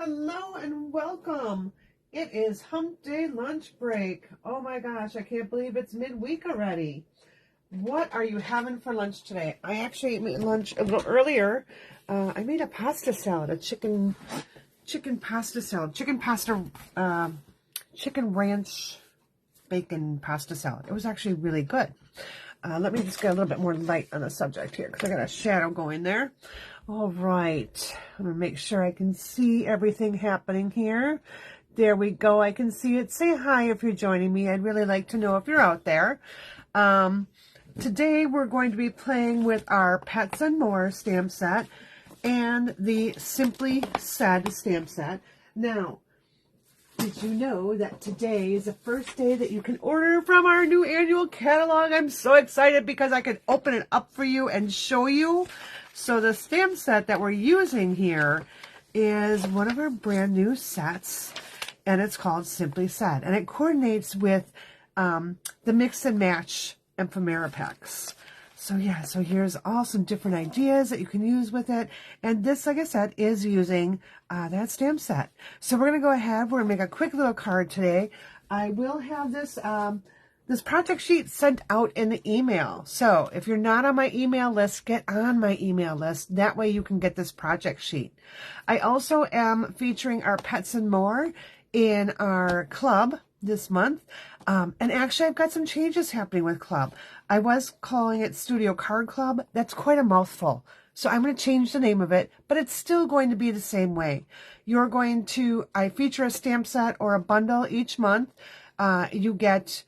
Hello and welcome. It is Hump Day lunch break. Oh my gosh, I can't believe it's midweek already. What are you having for lunch today? I actually ate lunch a little earlier. I made a pasta salad, a chicken pasta salad, chicken ranch bacon pasta salad. It was actually really good. Let me just get a little bit more light on the subject here because I got a shadow going there. All right, I'm gonna make sure I can see everything happening here. There we go, I can see it. Say hi if you're joining me. I'd really like to know if you're out there. Today we're going to be playing with our Pets and More stamp set and the Simply Said stamp set. Now, did you know that today is the first day that you can order from our new annual catalog? I'm so excited because I can open it up for you and show you. So the stamp set that we're using here is one of our brand new sets, and it's called Simply Said, and it coordinates with the Mix and Match ephemera packs. So yeah, so here's all some different ideas that you can use with it. And this, like I said, is using that stamp set. So we're going to go ahead. We're going to make a quick little card today. I will have this this project sheet sent out in the email. So if you're not on my email list, get on my email list. That way you can get this project sheet. I also am featuring our Pets and More in our club this month. And actually, I've got some changes happening with club. I was calling it Studio Card Club. That's quite a mouthful. So I'm going to change the name of it, but it's still going to be the same way. I feature a stamp set or a bundle each month. You get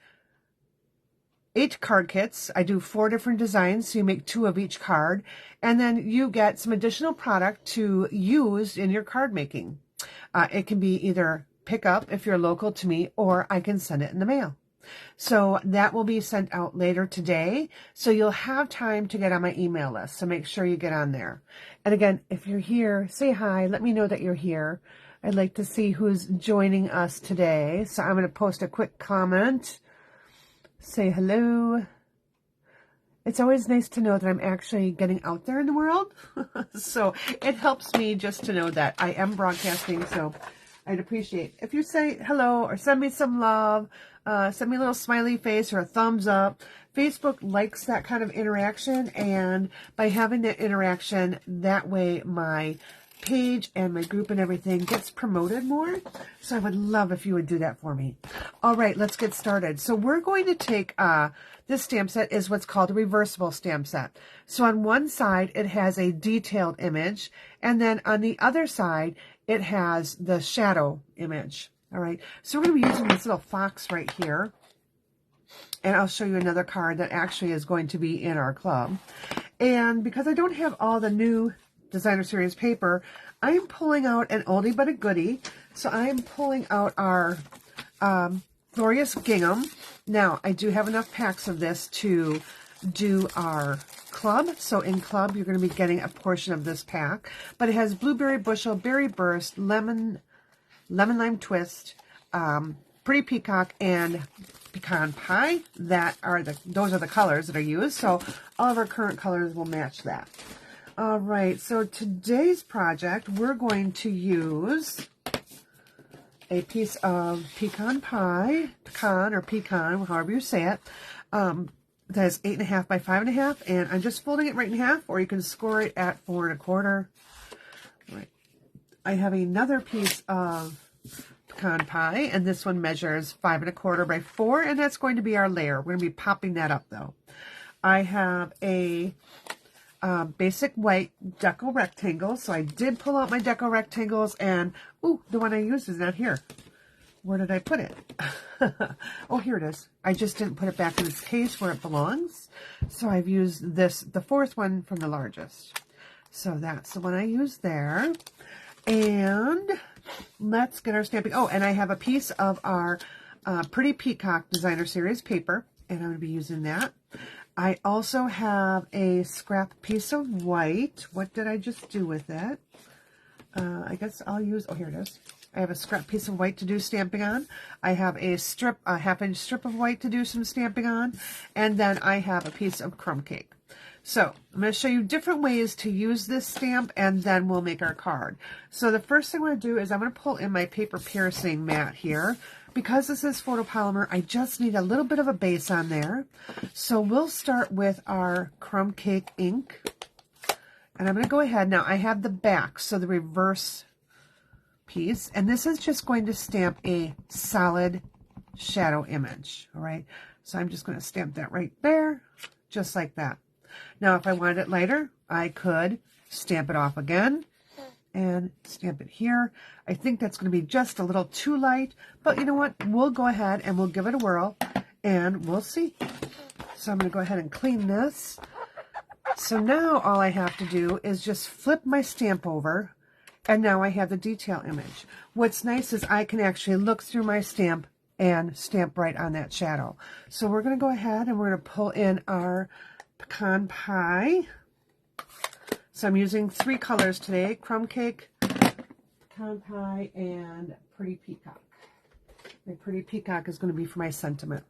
8 card kits. I do 4 different designs, so you make 2 of each card. And then you get some additional product to use in your card making. It can be either pick up if you're local to me, or I can send it in the mail. So that will be sent out later today. So you'll have time to get on my email list. So make sure you get on there. And again, if you're here, say hi. Let me know that you're here. I'd like to see who's joining us today. So I'm going to post a quick comment. Say hello. It's always nice to know that I'm actually getting out there in the world. So it helps me just to know that I am broadcasting. So I'd appreciate if you say hello or send me some love, send me a little smiley face or a thumbs up. Facebook likes that kind of interaction, and by having that interaction, that way my page and my group and everything gets promoted more. So I would love if you would do that for me. All right, let's get started. So we're going to take this stamp set is what's called a reversible stamp set. So on one side it has a detailed image, and then on the other side it has the shadow image. All right, so we're going to be using this little fox right here, and I'll show you another card that actually is going to be in our club. And because I don't have all the new designer series paper, I am pulling out an oldie but a goodie. So I am pulling out our Glorious Gingham. Now, I do have enough packs of this to do our club. So in club, you're going to be getting a portion of this pack. But it has Blueberry Bushel, Berry Burst, Lemon Lime Twist, Pretty Peacock, and Pecan Pie. Those are the colors that are used. So all of our current colors will match that. All right, so today's project, we're going to use a piece of pecan, however you say it, that is 8.5 by 5.5, and I'm just folding it right in half, or you can score it at 4 1/4. Right. I have another piece of pecan pie, and this one measures 5 1/4 by 4, and that's going to be our layer. We're going to be popping that up, though. I have a basic white deco rectangle. So I did pull out my deco rectangles, and ooh, the one I used is not here. Where did I put it? Oh, here it is. I just didn't put it back in its case where it belongs. So I've used this, the 4th one from the largest. So that's the one I used there. And let's get our stamping. Oh, and I have a piece of our Pretty Peacock Designer Series paper, and I'm going to be using that. I also have a scrap piece of white. What did I just do with it? I guess I'll use, oh, here it is. I have a scrap piece of white to do stamping on. I have a half-inch strip of white to do some stamping on. And then I have a piece of crumb cake. So I'm going to show you different ways to use this stamp, and then we'll make our card. So the first thing I'm going to do is I'm going to pull in my paper piercing mat here. Because this is photopolymer, I just need a little bit of a base on there. So we'll start with our crumb cake ink. And I'm going to go ahead. Now I have the back, so the reverse piece. And this is just going to stamp a solid shadow image. All right. So I'm just going to stamp that right there, just like that. Now, if I wanted it lighter, I could stamp it off again and stamp it here. I think that's going to be just a little too light, but you know what? We'll go ahead and we'll give it a whirl and we'll see. So I'm going to go ahead and clean this. So now all I have to do is just flip my stamp over, and now I have the detail image. What's nice is I can actually look through my stamp and stamp right on that shadow. So we're going to go ahead and we're going to pull in our pecan pie. So I'm using 3 colors today: crumb cake, pecan pie, and pretty peacock. My pretty peacock is going to be for my sentiment.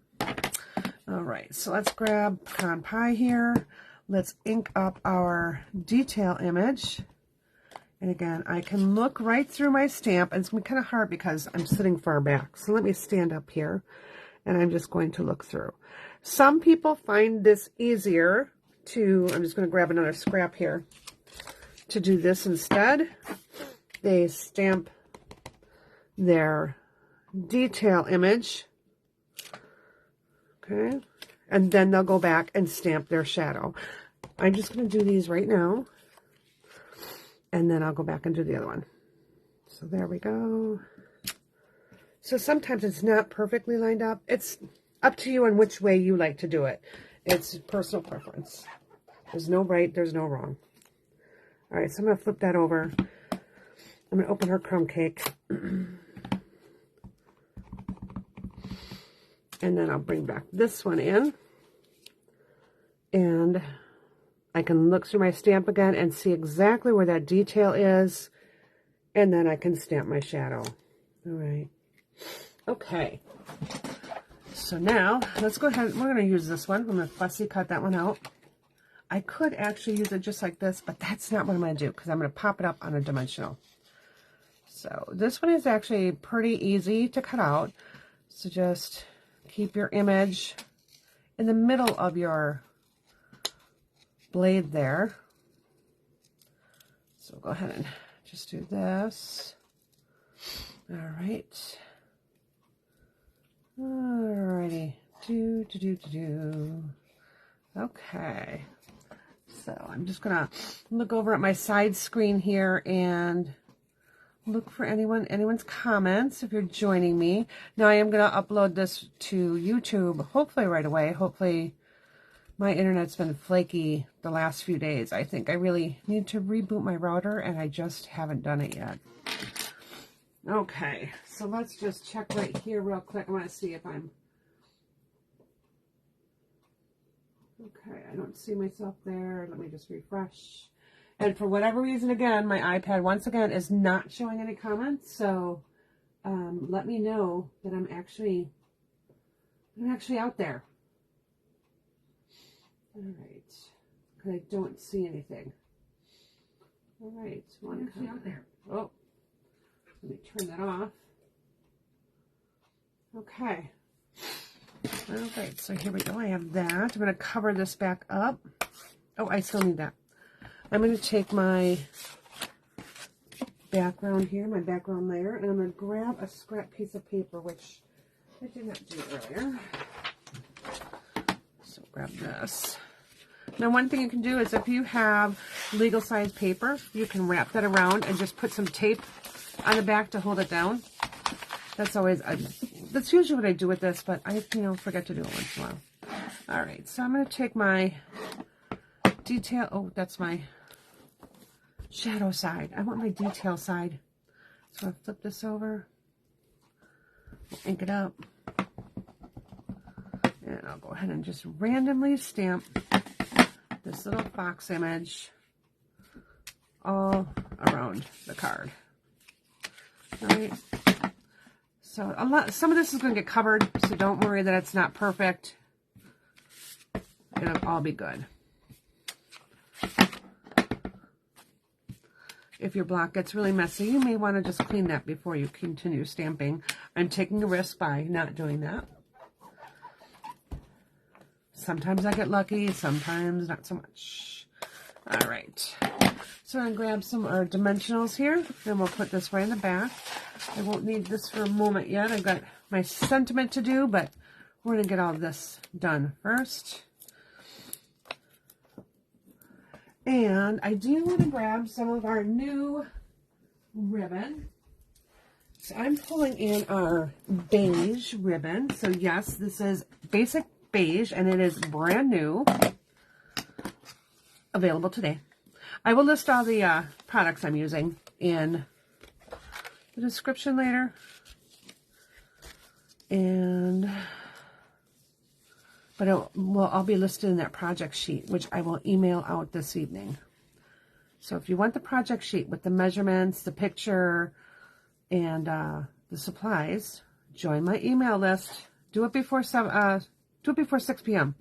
All right, so let's grab pecan pie here. Let's ink up our detail image. And again, I can look right through my stamp, and it's going to be kind of hard because I'm sitting far back. So let me stand up here, and I'm just going to look through. Some people find this easier to, I'm just going to grab another scrap here, to do this instead. They stamp their detail image, okay, and then they'll go back and stamp their shadow. I'm just going to do these right now, and then I'll go back and do the other one. So there we go. So sometimes it's not perfectly lined up. It's up to you on which way you like to do it. It's personal preference. There's no right, there's no wrong. All right, so I'm going to flip that over. I'm going to open her crumb cake. And then I'll bring back this one in. And I can look through my stamp again and see exactly where that detail is. And then I can stamp my shadow. All right. Okay. So now, let's go ahead. We're going to use this one. I'm going to fussy cut that one out. I could actually use it just like this, but that's not what I'm going to do because I'm going to pop it up on a dimensional. So this one is actually pretty easy to cut out. So just keep your image in the middle of your blade there. So go ahead and just do this. All right. Alrighty. Okay. So I'm just gonna look over at my side screen here and look for anyone's comments if you're joining me. Now I am gonna upload this to YouTube hopefully right away. Hopefully my internet's been flaky the last few days. I think I really need to reboot my router and I just haven't done it yet. Okay, so let's just check right here real quick. I want to see if I'm okay. I don't see myself there. Let me just refresh. And for whatever reason, again, my iPad once again is not showing any comments. So let me know that I'm actually out there. All right, because I don't see anything. All right, I'm actually out there. Oh. Let me turn that off. Okay. All right, so here we go. I have that. I'm going to cover this back up. Oh, I still need that. I'm going to take my background here, my background layer, and I'm going to grab a scrap piece of paper, which I did not do earlier. So grab this. Now, one thing you can do is if you have legal size paper, you can wrap that around and just put some tape on the back to hold it down. That's always, that's usually what I do with this, but I, forget to do it once in a while. All right, so I'm going to take my detail. Oh, that's my shadow side. I want my detail side. So I'll flip this over, ink it up, and I'll go ahead and just randomly stamp this little fox image all around the card. All right, so some of this is going to get covered, so don't worry that it's not perfect. It'll all be good. if your block gets really messy, you may want to just clean that before you continue stamping. I'm taking a risk by not doing that. Sometimes I get lucky, sometimes not so much. All right. So I'm going to grab some dimensionals here, and we'll put this right in the back. I won't need this for a moment yet. I've got my sentiment to do, but we're going to get all this done first. And I do want to grab some of our new ribbon. So I'm pulling in our beige ribbon. So yes, this is basic beige, and it is brand new, available today. I will list all the products I'm using in the description later. But I'll be listed in that project sheet, which I will email out this evening. So if you want the project sheet with the measurements, the picture, and the supplies, join my email list. Do it before 6 p.m.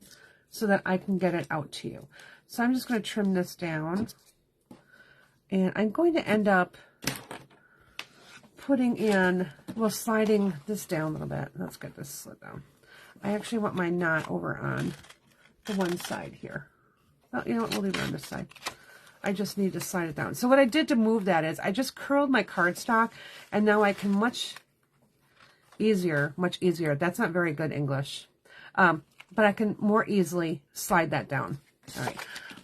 so that I can get it out to you. So I'm just going to trim this down. And I'm going to end up putting in, sliding this down a little bit. Let's get this slid down. I actually want my knot over on the one side here. Well, you know what? We'll leave it on this side. I just need to slide it down. So what I did to move that is I just curled my cardstock, and now I can much easier, that's not very good English, but I can more easily slide that down. All right.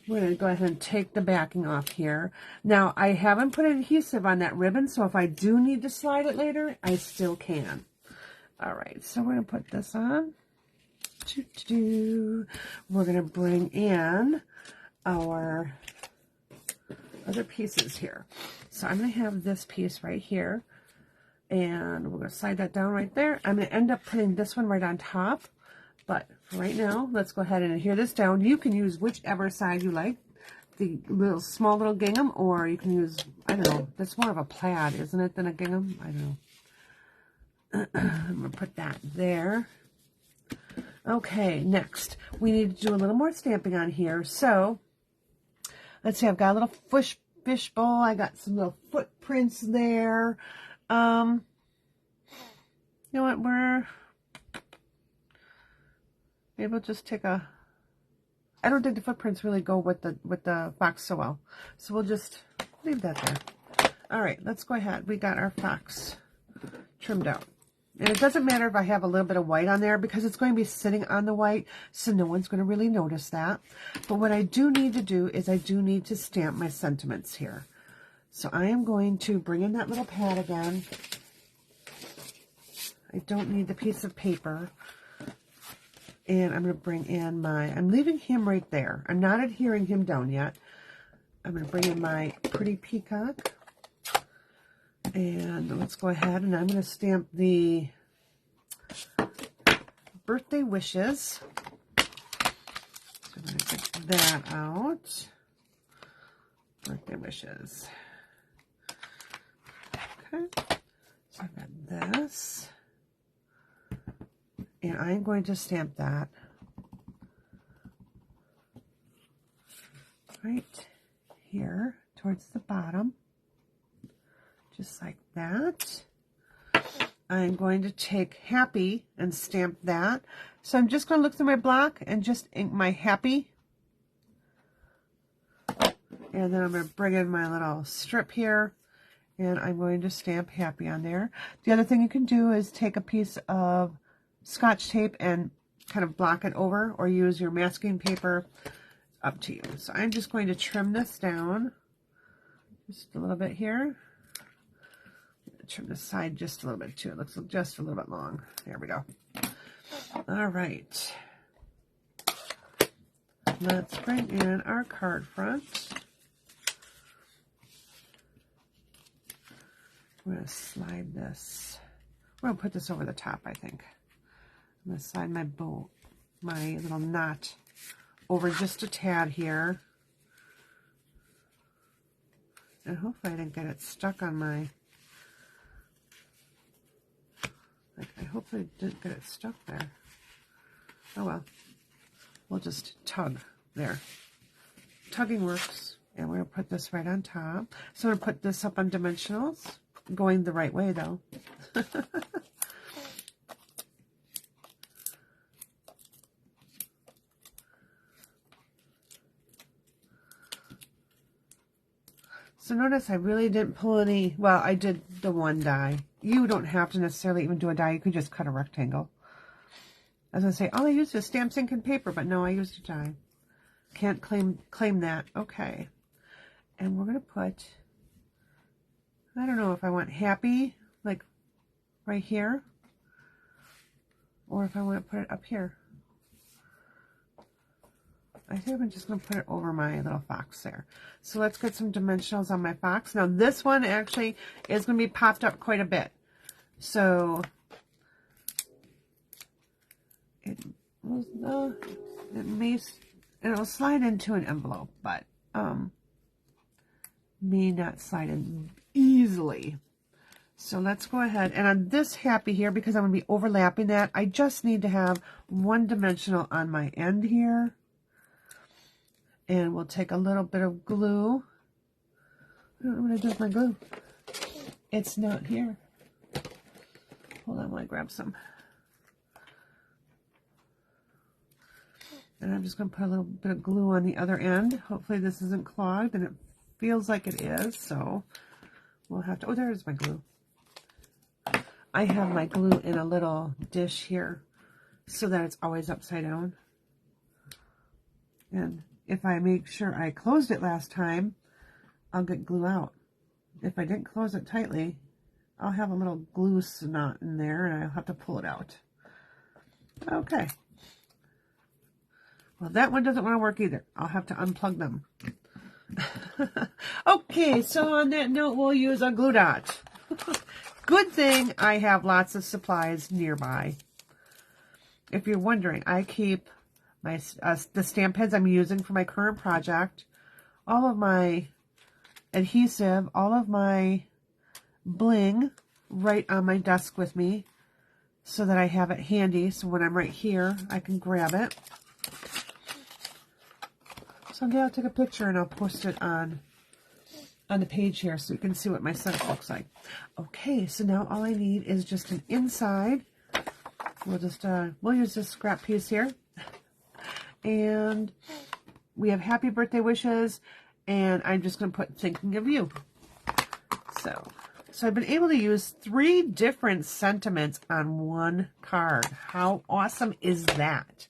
We're going to go ahead and take the backing off here. Now, I haven't put adhesive on that ribbon, so if I do need to slide it later, I still can. All right, so we're going to put this on. We're going to bring in our other pieces here. So I'm going to have this piece right here, and we're going to slide that down right there. I'm going to end up putting this one right on top. But for right now, let's go ahead and adhere this down. You can use whichever side you like, the small little gingham, or you can use, I don't know, that's more of a plaid, isn't it, than a gingham? I don't know. I'm going to put that there. Okay, next, we need to do a little more stamping on here. So, let's see, I've got a little fish bowl. I got some little footprints there. You know what, maybe we'll just take a, I don't think the footprints really go with the fox so well. So we'll just leave that there. All right, let's go ahead. We got our fox trimmed out. And it doesn't matter if I have a little bit of white on there because it's going to be sitting on the white, so no one's going to really notice that. But what I do need to do is I do need to stamp my sentiments here. So I am going to bring in that little pad again. I don't need the piece of paper. And I'm going to bring in I'm leaving him right there. I'm not adhering him down yet. I'm going to bring in my pretty peacock. And let's go ahead and I'm going to stamp the birthday wishes. So I'm going to get that out. Birthday wishes. Okay. So I've got this. And I'm going to stamp that right here towards the bottom, just like that. I'm going to take happy and stamp that. So I'm just going to look through my block and just ink my happy. And then I'm going to bring in my little strip here, and I'm going to stamp happy on there. The other thing you can do is take a piece of Scotch tape and kind of block it over, or use your masking paper. Up to you. So I'm just going to trim this down just a little bit here. Trim the side just a little bit too. It looks just a little bit long. There we go. All right. Let's bring in our card front. We're going to slide this. We're going to put this over the top, I think. I'm going to slide my bow, my little knot over just a tad here. And hopefully I didn't get it stuck on my, I hopefully didn't get it stuck there. Oh well. We'll just tug there. Tugging works. And we're going to put this right on top. So I'm going to put this up on dimensionals. Going the right way, though. So notice I really didn't pull any, well, I did the one die. You don't have to necessarily even do a die. You could just cut a rectangle. I was going to say, all I used is stamps, ink, and paper, but no, I used a die. Can't claim that. Okay. And we're going to put, I don't know if I want happy, like right here, or if I want to put it up here. I think I'm just going to put it over my little fox there. So let's get some dimensionals on my fox. Now this one actually is going to be popped up quite a bit. So it'll slide into an envelope, but may not slide in easily. So let's go ahead, and on this happy here, because I'm going to be overlapping that, I just need to have one dimensional on my end here. And we'll take a little bit of glue. I don't know what I do with my glue. It's not here. Hold on while I grab some. And I'm just going to put a little bit of glue on the other end. Hopefully this isn't clogged, and it feels like it is, so we'll have to, oh, there's my glue. I have my glue in a little dish here so that it's always upside down. And if I make sure I closed it last time, I'll get glue out. If I didn't close it tightly, I'll have a little glue knot in there and I'll have to pull it out. Okay. Well, that one doesn't want to work either. I'll have to unplug them. Okay, so on that note, we'll use a glue dot. Good thing I have lots of supplies nearby. If you're wondering, I keep my the stamp heads I'm using for my current project, all of my adhesive, all of my bling right on my desk with me so that I have it handy, so when I'm right here I can grab it. Someday I'll take a picture and I'll post it on the page here so you can see what my set looks like. Okay, so now all I need is just an inside. We'll just we'll use this scrap piece here. And we have happy birthday wishes, and I'm just going to put thinking of you. So I've been able to use 3 different sentiments on one card. How awesome is that?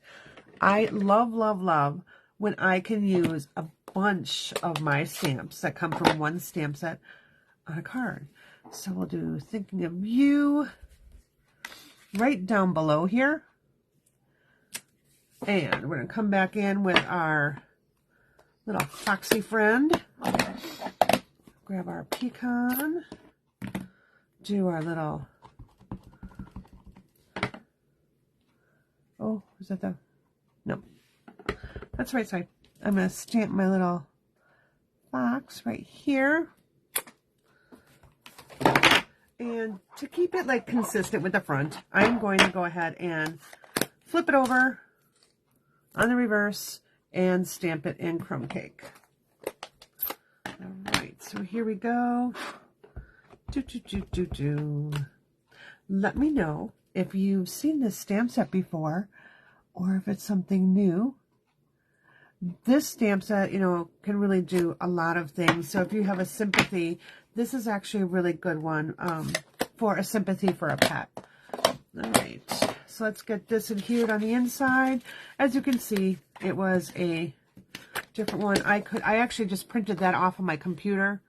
I love, love, love when I can use a bunch of my stamps that come from one stamp set on a card. So we'll do thinking of you right down below here. And we're going to come back in with our little foxy friend. Grab our pecan. Do our little... Oh, is that the... No. That's right side. I'm going to stamp my little fox right here. And to keep it like consistent with the front, I'm going to go ahead and flip it over on the reverse and stamp it in crumb cake. All right, so here we go. Let me know if you've seen this stamp set before or if it's something new. This stamp set, you know, can really do a lot of things. So if you have a sympathy, this is actually a really good one for a sympathy for a pet. All right. So let's get this adhered on the inside. As you can see, it was a different one. I actually just printed that off of my computer.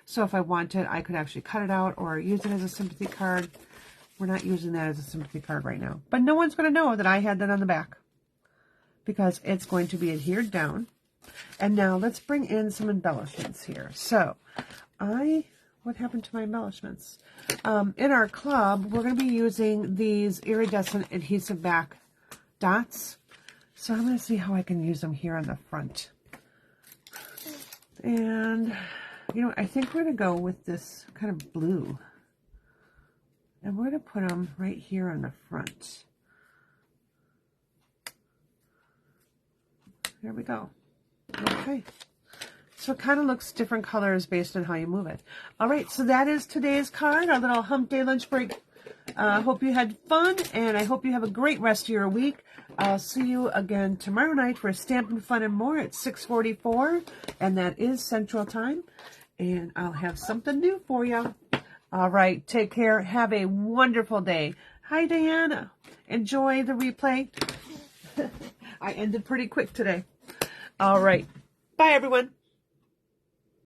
So if I wanted, I could actually cut it out or use it as a sympathy card. We're not using that as a sympathy card right now. But no one's going to know that I had that on the back because it's going to be adhered down. And now let's bring in some embellishments here. So what happened to my embellishments? In our club, we're going to be using these iridescent adhesive back dots. So I'm going to see how I can use them here on the front. And, you know, I think we're going to go with this kind of blue. And we're going to put them right here on the front. There we go. Okay. So it kind of looks different colors based on how you move it. All right, so that is today's card, our little Hump Day lunch break. Hope you had fun, and I hope you have a great rest of your week. I'll see you again tomorrow night for Stampin' Fun and More at 6:44, and that is Central Time. And I'll have something new for you. All right, take care. Have a wonderful day. Hi, Diana. Enjoy the replay. I ended pretty quick today. All right. Bye, everyone.